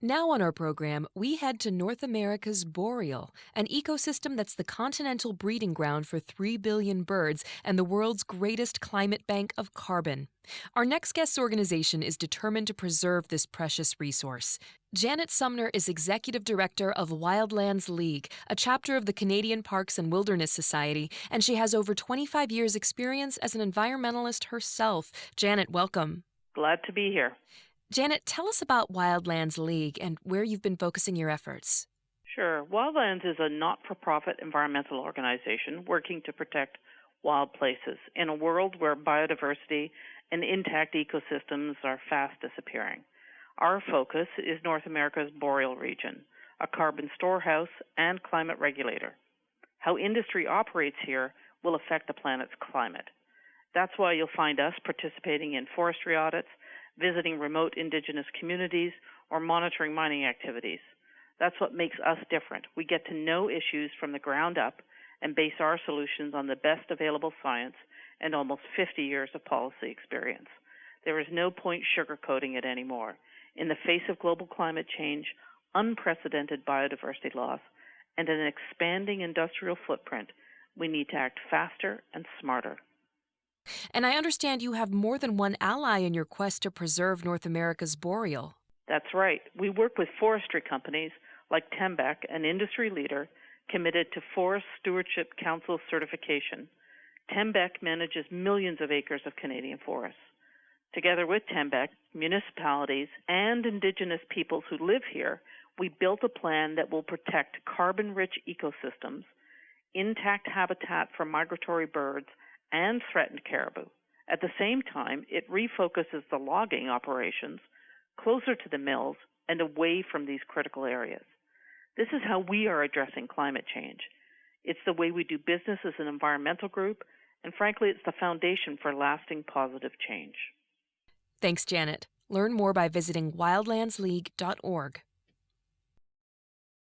Now on our program, we head to North America's Boreal, an ecosystem that's the continental breeding ground for 3 billion birds and the world's greatest climate bank of carbon. Our next guest's organization is determined to preserve this precious resource. Janet Sumner is Executive Director of Wildlands League, a chapter of the Canadian Parks and Wilderness Society, and she has over 25 years' experience as an environmentalist herself. Janet, welcome. Glad to be here. Janet, tell us about Wildlands League and where you've been focusing your efforts. Sure. Wildlands is a not-for-profit environmental organization working to protect wild places in a world where biodiversity and intact ecosystems are fast disappearing. Our focus is North America's Boreal region, a carbon storehouse and climate regulator. How industry operates here will affect the planet's climate. That's why you'll find us participating in forestry audits, visiting remote indigenous communities, or monitoring mining activities. That's what makes us different. We get to know issues from the ground up and base our solutions on the best available science and almost 50 years of policy experience. There is no point sugarcoating it anymore. In the face of global climate change, unprecedented biodiversity loss, and an expanding industrial footprint, we need to act faster and smarter. And I understand you have more than one ally in your quest to preserve North America's Boreal. That's right. We work with forestry companies like Tembec, an industry leader committed to Forest Stewardship Council certification. Tembec manages millions of acres of Canadian forests. Together with Tembec, municipalities, and Indigenous peoples who live here, we built a plan that will protect carbon-rich ecosystems, intact habitat for migratory birds, and threatened caribou. At the same time, it refocuses the logging operations closer to the mills and away from these critical areas. This is how we are addressing climate change. It's the way we do business as an environmental group, and frankly, it's the foundation for lasting positive change. Thanks, Janet. Learn more by visiting wildlandsleague.org.